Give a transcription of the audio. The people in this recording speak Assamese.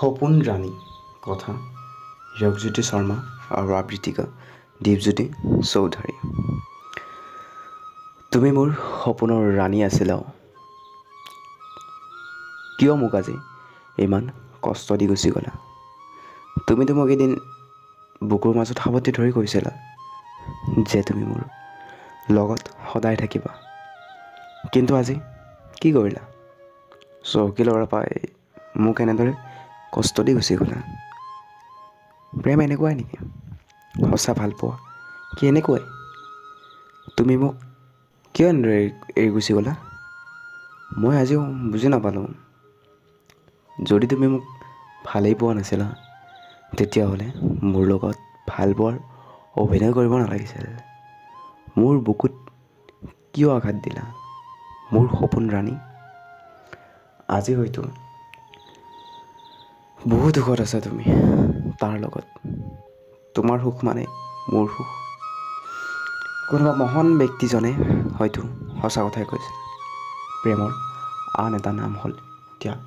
সপোন ৰাণী কথা হীৰকজ্যোতি শৰ্মা আৰু আবৃত্তিকা দীপজ্যোতি চৌধুৰী। তুমি মোৰ সপোনৰ ৰাণী আছিলা, কিয় মোক আজি ইমান কষ্ট দি গুচি গ'লা? তুমিতো মোক এদিন বুকুৰ মাজত সাৱটি ধৰি কৈছিলা যে তুমি মোৰ লগত সদায় থাকিবা, কিন্তু আজি কি কৰিলা? চৌকী ল'ৰা পাই মোক এনেদৰে কষ্ট দি গুচি গ'লা। প্ৰেম এনেকুৱাই নেকি? সঁচা ভাল পোৱা কি এনেকুৱাই? তুমি মোক কিয় এনেদৰে এৰি গুচি গ'লা? মই আজিও বুজি নাপালোঁ। যদি তুমি মোক ভালেই পোৱা নাছিলা, তেতিয়াহ'লে মোৰ লগত ভাল পোৱাৰ অভিনয় কৰিব নালাগিছিল। মোৰ বুকুত কিয় আঘাত দিলা, মোৰ সপোন ৰাণী? আজি হয়তো বহু দুখত আছা তুমি তাৰ লগত। তোমাৰ সুখ মানে মোৰ সুখ। কোনোবা মহান ব্যক্তিজনে হয়তো সঁচা কথাই কৈছিল, প্ৰেমৰ আন এটা নাম হ'ল ত্যাগ।